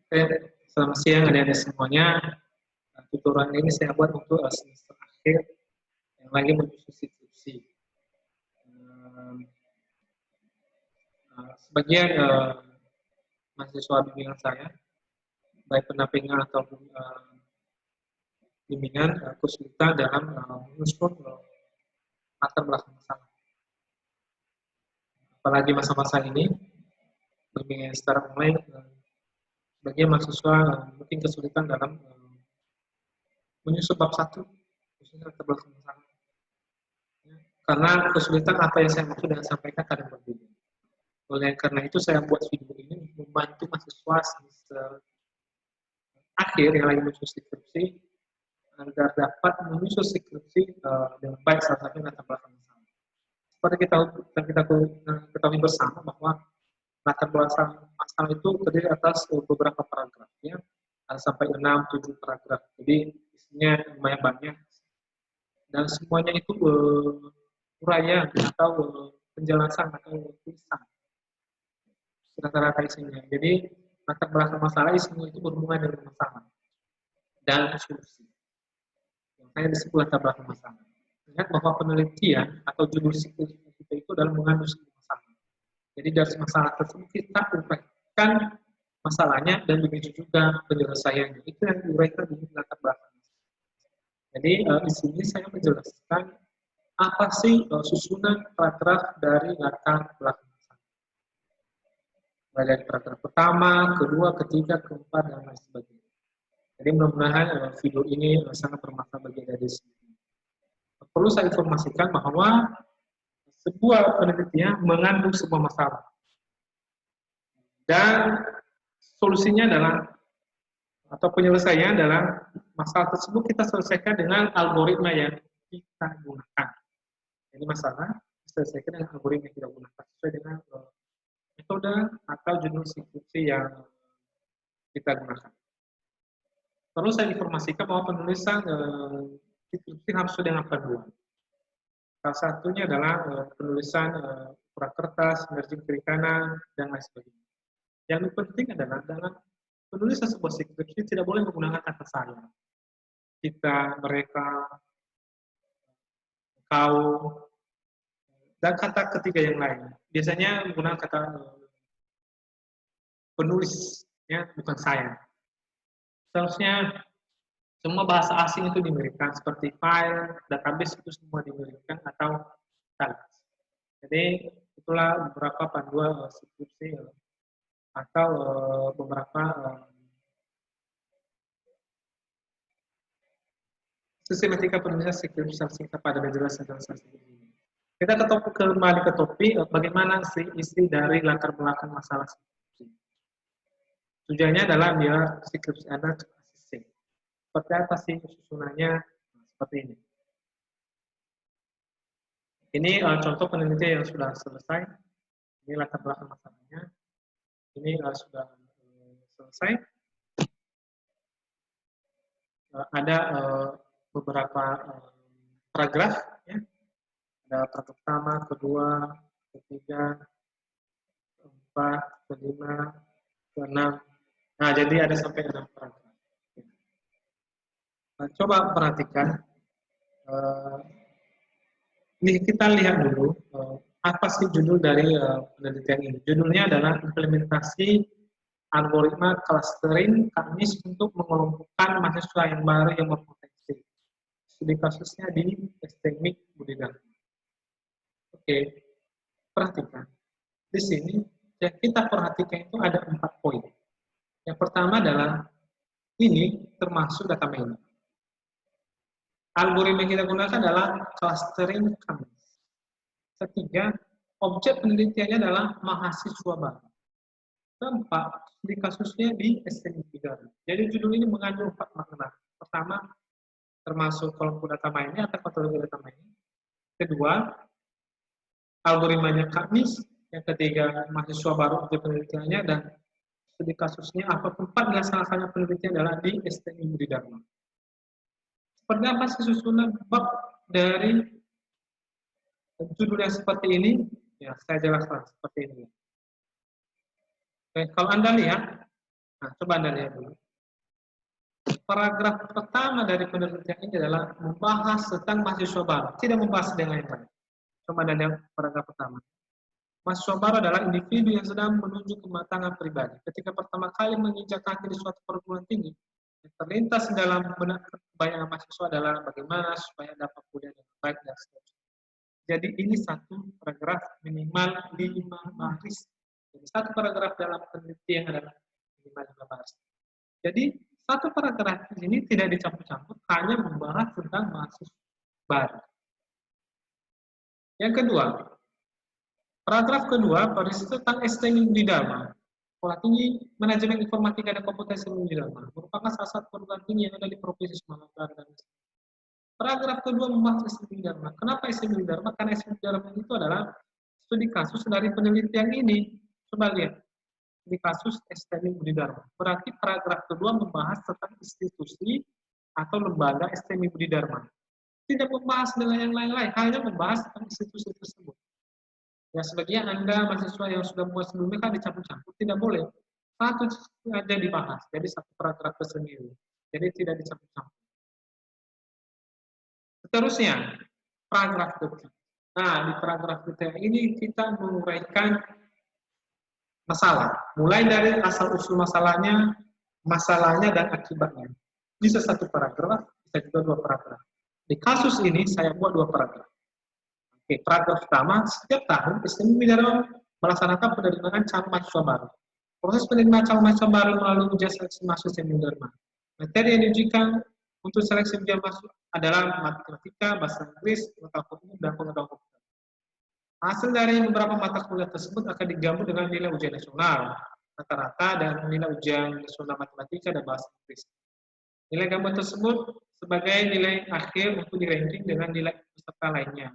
Oke, selamat siang adik-adik semuanya. Tutoran ini saya buat untuk semester akhir yang lagi menyusun skripsi. Ehm, Sebagian mahasiswa bimbingan saya, baik pendampingan ataupun bimbingan, kesulitan dalam menyusun latar belakang masalah. Apalagi masa-masa ini, bimbingan secara online, sebagian mahasiswa mungkin kesulitan dalam menyusun bab satu, khususnya latar belakang masalah. Karena kesulitan apa yang saya maksud dan sampaikan kadang berbeda. Oleh karena itu saya buat video ini membantu mahasiswa semester akhir yang lagi menyusun skripsi agar dapat menyusun skripsi dengan baik, salah satunya latar belakang masalah. Seperti kita ketahui bersama bahwa latar belakang masalah itu terdiri atas beberapa paragraf, ya, sampai 6-7 paragraf. Jadi isinya lumayan banyak dan semuanya itu uraian atau penjelasan atau tulisan rata-rata isinya. Jadi latar belakang masalah semua itu berhubungan dengan masalah dan solusi. Yang saya disebut latar belakang masalah. Ingat bahwa penelitian atau judul skripsi kita itu adalah mengandung sebuah masalah. Jadi dari masalah tersebut kita uraikan masalahnya dan begitu juga penyelesaiannya. Itu yang diuraikan di latar belakang. Jadi di sini saya menjelaskan apa sih susunan paragraf dari latar belakang. Dari paragraf pertama, kedua, ketiga, keempat, dan lain sebagainya. Jadi mudah-mudahan video ini sangat bermanfaat bagi adik-adik semua. Perlu saya informasikan bahwa sebuah penelitian mengandung sebuah masalah. Dan solusinya adalah, atau penyelesaiannya adalah, masalah tersebut kita selesaikan dengan algoritma yang kita gunakan. Jadi masalah diselesaikan dengan algoritma yang kita gunakan sesuai dengan metode atau judul skripsi yang kita gunakan. Perlu saya informasikan bahwa penulisan skripsi harus dengan panduan. Salah satunya adalah penulisan ukuran kertas, merging kiri kanan, dan lain sebagainya. Yang penting adalah dalam penulisan sebuah skripsi tidak boleh menggunakan kata saya, kita, mereka, kau, dan kata ketiga yang lain. Biasanya menggunakan kata penulis, ya, bukan saya. Seharusnya semua bahasa asing itu diberikan, seperti file, database itu semua diberikan, atau tags. Jadi itulah beberapa panduan skripsi atau beberapa sistematika penulisan skripsi singkat pada penjelasan dan ini. Kita kembali ke topik bagaimana sih isi dari latar belakang masalah skripsi. Tujuannya adalah biar skripsi Anda terkonsisten. Seperti apa sih susunannya? Seperti ini. Ini contoh penelitian yang sudah selesai. Ini latar belakang masalahnya. Ini sudah selesai. Ada beberapa paragraf, ya. Ada paragraf pertama, kedua, ketiga, keempat, kelima, keenam. Nah, jadi ada sampai 6 paragraf. Nah, coba perhatikan. Ini kita lihat dulu apa sih judul dari penelitian ini. Judulnya adalah implementasi algoritma clustering KAMIS untuk mengelompokkan mahasiswa yang baru yang berpotensi. Studi kasusnya di STMIK Budi Dharma. Oke, perhatikan. Di sini yang kita perhatikan itu ada 4 poin. Yang pertama adalah ini termasuk data mining. Algoritma yang kita gunakan adalah clustering KAMIS. Ketiga, objek penelitiannya adalah mahasiswa baru. Keempat, di kasusnya di STMIK Budi Dharma. Jadi judul ini mengandung 4 makna. Pertama, termasuk kelompok data mining atau kategori data mining. Kedua, algoritmanya KAMIS. Yang ketiga, mahasiswa baru objek penelitiannya, dan studi kasusnya atau tempat dilaksanakannya penelitian adalah di STMIK Budi Dharma. Seperti apa sih susunan bab dari judul yang seperti ini? Ya, saya jelaskan seperti ini. Oke, kalau Anda lihat, Nah, coba Anda lihat dulu. Paragraf pertama dari penelitian ini adalah membahas tentang mahasiswa baru, tidak membahas dengan yang lain. Coba Anda lihat paragraf pertama. Mahasiswa baru adalah individu yang sedang menuju kematangan pribadi. Ketika pertama kali menginjak kaki di suatu perguruan tinggi, yang terlintas dalam benak kebanyakan mahasiswa adalah bagaimana supaya dapat kuliah dengan baik dan seterusnya. Jadi ini satu paragraf minimal 5 baris. Jadi satu paragraf dalam penelitian adalah minimal 5 baris. Jadi satu paragraf ini tidak dicampur-campur, hanya membahas tentang mahasiswa baru. Yang kedua, paragraf kedua berisi tentang STM di Dharma. Sekolah Tinggi Manajemen Informatika dan Komputerasi di Dharma merupakan salah satu perguruan tinggi yang ada di Provinsi Sumatera Utara dan paragraf kedua membahas STM di Dharma. Kenapa STM di Dharma? Karena STM di Dharma itu adalah studi kasus dari penelitian ini. Coba lihat, studi kasus STM di Dharma. Berarti paragraf kedua membahas tentang institusi atau lembaga STM di Dharma. Tidak membahas dengan yang lain-lain, hanya membahas tentang institusi tersebut. Ya, sebagian Anda mahasiswa yang sudah buat sebelumnya kan dicampur-campur, tidak boleh. Satu saja dibahas, jadi satu paragraf tersendiri. Jadi tidak dicampur-campur. Seterusnya, paragraf ketiga. Nah, di paragraf ketiga ini kita menguraikan masalah. Mulai dari asal-usul masalahnya dan akibatnya. Bisa satu paragraf, bisa juga dua paragraf. Di kasus ini saya buat dua paragraf. Oke, paragraf pertama, setiap tahun STM Dharma melaksanakan penerimaan calon mahasiswa baru. Proses penerimaan calon mahasiswa baru melalui ujian seleksi masuk STM Dharma. Materi yang diujikan untuk seleksi ujian masuk adalah matematika, bahasa Inggris, pengetahuan umum, dan pengetahuan komputer. Hasil dari beberapa mata kuliah tersebut akan digabung dengan nilai ujian nasional, rata-rata dan nilai ujian nasional matematika dan bahasa Inggris. Nilai gabungan tersebut sebagai nilai akhir untuk di-ranking dengan nilai peserta lainnya.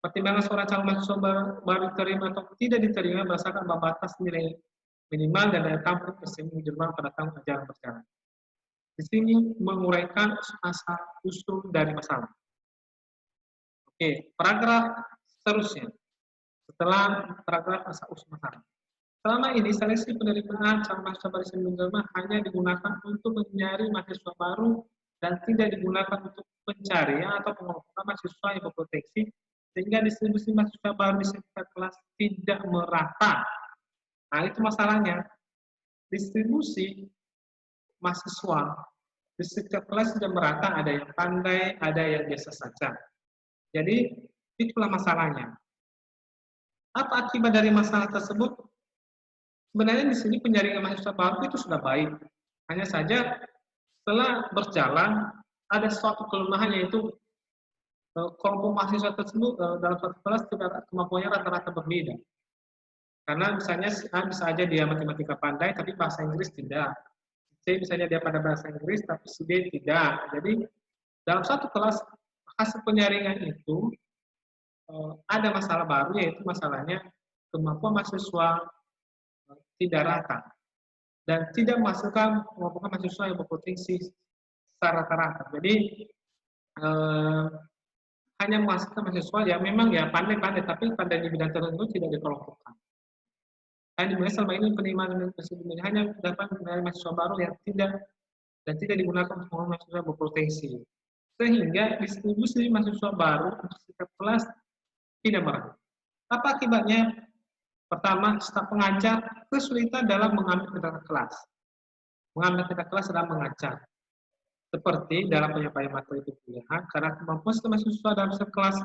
Pertimbangan seorang calon mahasiswa baru diterima atau tidak diterima berdasarkan batas nilai minimal dan daya tampung STM Dharma pada tahun ajaran berjalan. Di sini menguraikan asal-usul dari masalah. Oke, paragraf seterusnya. Setelah paragraf asal-usul masalah. Selama ini seleksi penerimaan calon mahasiswa baru STM Dharma hanya digunakan untuk mencari mahasiswa baru dan tidak digunakan untuk pencarian atau pengumpulan mahasiswa yang berpotensi, sehingga distribusi mahasiswa baru di setiap kelas tidak merata. Nah, itu masalahnya. Distribusi mahasiswa di setiap kelas tidak merata, ada yang pandai, ada yang biasa saja. Jadi, itulah masalahnya. Apa akibat dari masalah tersebut? Sebenarnya di sini penjaringan mahasiswa baru itu sudah baik. Hanya saja setelah berjalan, ada suatu kelemahan, yaitu kelompok mahasiswa tersebut dalam satu kelas tidak kemampuannya rata-rata berbeda. Karena misalnya A bisa aja dia matematika pandai, tapi bahasa Inggris tidak. C misalnya dia pada bahasa Inggris, tapi si D tidak. Jadi dalam satu kelas hasil penyaringan itu ada masalah baru, yaitu masalahnya kemampuan mahasiswa tidak rata dan tidak memasukkan kemampuan mahasiswa yang berpotensi secara rata-rata. Jadi hanya memasukkan mahasiswa yang memang ya pandai-pandai, tapi pandai di bidang tertentu tidak dikelompokkan. Dan dimana selama ini penerimaan tersebut hanya dapat dari mahasiswa baru yang tidak digunakan untuk mahasiswa berpotensi, sehingga distribusi mahasiswa baru untuk setiap kelas tidak merata. Apa akibatnya? Pertama, staf pengajar kesulitan dalam mengambil tindakan kelas. Mengambil tindakan kelas dalam mengajar. Seperti dalam penyampaian materi perkuliahan, karena kemampuan mahasiswa dalam sekelas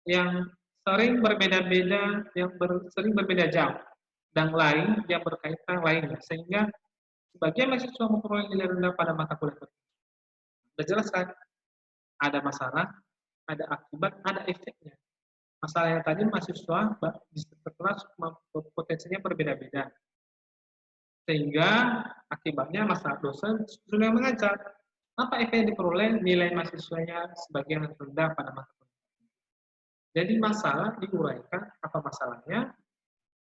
yang sering berbeda-beda, sering berbeda jauh, dan lain yang berkaitan lainnya, sehingga sebagian mahasiswa memperoleh nilai rendah pada mata kuliah tertentu. Sudah jelas kan? Ada masalah, ada akibat, ada efeknya. Masalah yang tadi mahasiswa di setiap kelas potensinya berbeda-beda, sehingga akibatnya masalah dosen sudah mengajar. Apa efek yang diperoleh? Nilai mahasiswanya sebagian rendah pada mata kuliah. Jadi masalah diuraikan apa masalahnya,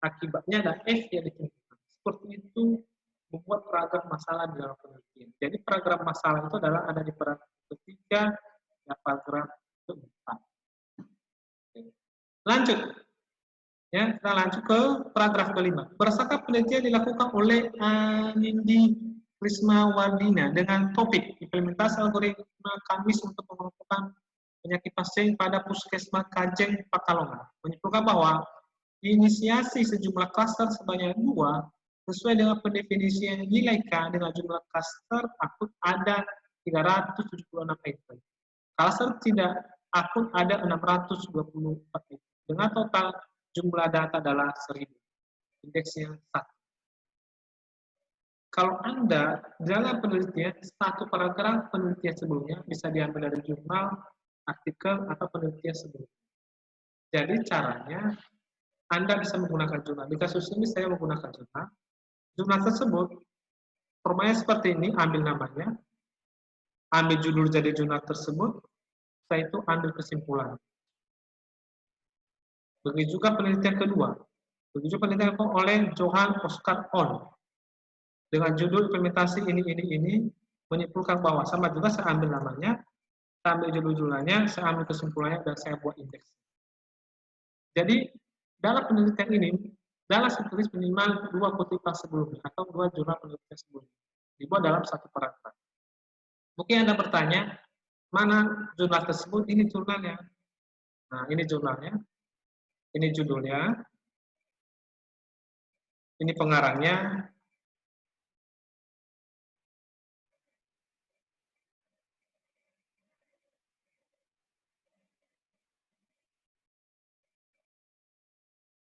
akibatnya ada F yang ditentukan. Seperti itu membuat paragraf masalah di dalam penelitian. Jadi paragraf masalah itu adalah ada di paragraf ketiga dan paragraf keempat. Lanjut. Ya, kita lanjut ke paragraf kelima. Berdasarkan penelitian dilakukan oleh Anindi Krismawardina dengan topik implementasi algoritma Kamis untuk mengelompokkan penyakit pasien pada Puskesmas Kajeng Pakalongan, menyimpulkan bahwa inisiasi sejumlah klaster sebanyak 2 sesuai dengan pendefinisian nilai K dengan jumlah klaster akut ada 376 item. Klaster tidak akut ada 624 item. Dengan total jumlah data adalah 1000. Indeksnya 1. Kalau Anda dalam penelitian, satu paragraf penelitian sebelumnya bisa diambil dari jurnal, artikel, atau penelitian sebelumnya. Jadi caranya, Anda bisa menggunakan jurnal. Di kasus ini saya menggunakan jurnal. Jurnal tersebut, formatnya seperti ini, ambil namanya, ambil judul jadi jurnal tersebut, setelah itu ambil kesimpulan. Begitu juga penelitian kedua. Begitu penelitian oleh Johan Oscar On. Dengan judul implementasi ini, menyimpulkan bahwa sama juga saya ambil namanya, saya ambil judul-judulnya, saya ambil kesimpulannya, dan saya buat indeks. Jadi, dalam penelitian ini, dalam tulis minimal 2 kutipan sebelumnya, atau 2 jurnal penelitian sebelumnya, dibuat dalam satu paragraf. Mungkin Anda bertanya, mana jurnal tersebut? Ini jurnalnya. Nah, ini jurnalnya, ini judulnya, ini pengarangnya,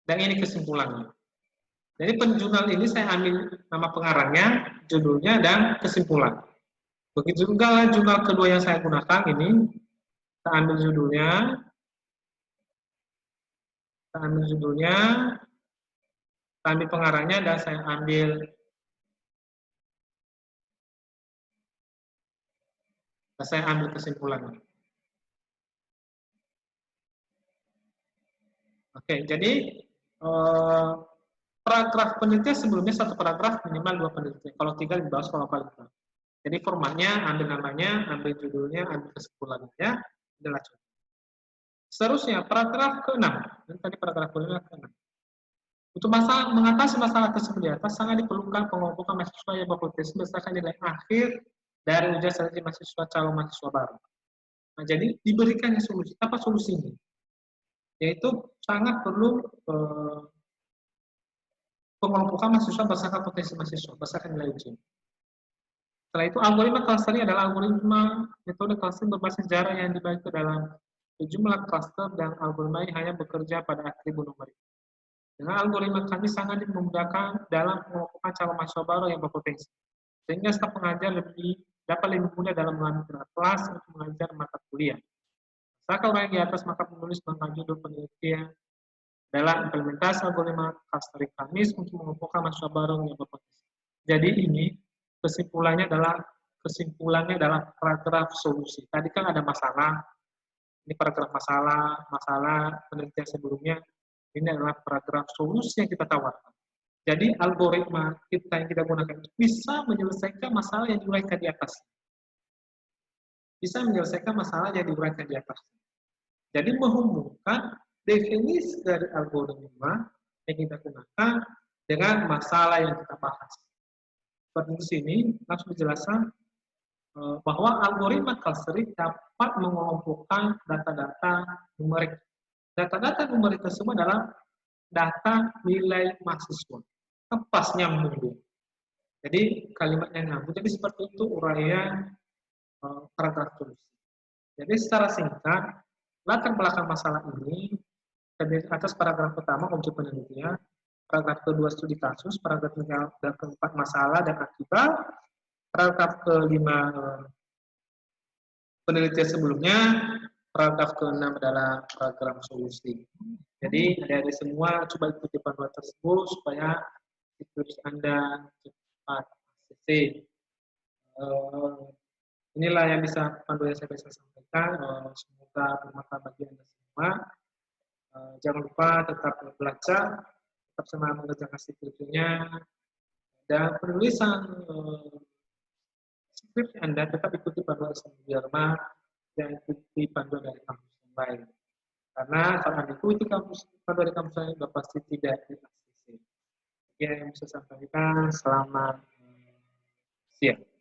dan ini kesimpulannya. Jadi penjurnal ini saya ambil nama pengarangnya, judulnya, dan kesimpulan. Begitu juga jurnal kedua yang saya gunakan ini, saya ambil judulnya, saya ambil pengarangnya, dan saya ambil kesimpulannya. Oke, jadi paragraf penelitian sebelumnya satu paragraf minimal 2 penelitian. Kalau 3 di bawah kalau paling banyak. Jadi formatnya ambil namanya, ambil judulnya, ambil kesimpulannya, adalah contoh. Seterusnya paragraf ke-6. Ini tadi paragraf ke-6. Untuk mengatasi masalah tersebut di atas sangat diperlukan pengelompokan mahasiswa yang berpotensi berdasarkan nilai akhir dari ujian seleksi mahasiswa calon mahasiswa baru. Nah, jadi diberikan solusi. Apa solusinya? Yaitu sangat perlu pengelompokan mahasiswa berdasarkan potensi mahasiswa, berdasarkan nilai ujian. Setelah itu, algoritma clustering adalah algoritma metode clustering berbasis jarak yang dibagi ke dalam sejumlah cluster dan algoritma ini hanya bekerja pada atribut numerik. Dengan algoritma kami sangat memudahkan dalam pengelompokan calon mahasiswa baru yang berpotensi, sehingga staf pengajar dapat lebih mudah dalam mengambil kelas untuk mengajar mata kuliah. Misalkan orang yang di atas maka penulis mengangkat judul penelitian dalam implementasi algoritma clustering Kamis untuk mengumpulkan mahasiswa baru yang berpotensi. Jadi ini kesimpulannya adalah paragraf solusi. Tadi kan ada masalah, ini paragraf masalah penelitian sebelumnya, ini adalah paragraf solusi yang kita tawarkan. Jadi algoritma kita yang kita gunakan bisa menyelesaikan masalah yang diuraikan di atas. Bisa menyelesaikan masalah yang diuraikan di atas. Jadi menghubungkan definisi dari algoritma yang kita gunakan dengan masalah yang kita bahas. Seperti di sini langsung dijelaskan bahwa algoritma clustering dapat mengelompokkan data-data numerik. Data-data numerik tersebut adalah data nilai mahasiswa. Pas nyambung. Jadi kalimatnya nyambung. Jadi seperti itu uraian paragraf tulis. Jadi secara singkat, latar belakang masalah ini terdiri atas paragraf pertama objek penelitian, paragraf kedua studi kasus, paragraf keempat masalah dan akibat, paragraf kelima penelitian sebelumnya, paragraf ke-6 adalah paragraf solusi. Jadi dari semua coba ikuti panduan tersebut supaya skripsi Anda cepat ACC. Inilah yang bisa panduan yang saya bisa sampaikan. Semoga bermanfaat bagi Anda semua. Jangan lupa tetap belajar, tetap semangat mengerjakan skripsinya, dan penulisan skripsi Anda tetap ikuti panduan Dharma dan ikuti panduan dari kampus yang lain. Karena saat Anda ikuti kampus, dari kampus lain sudah pasti tidak di ACC. Ya, yang bisa saya sampaikan, selamat siang.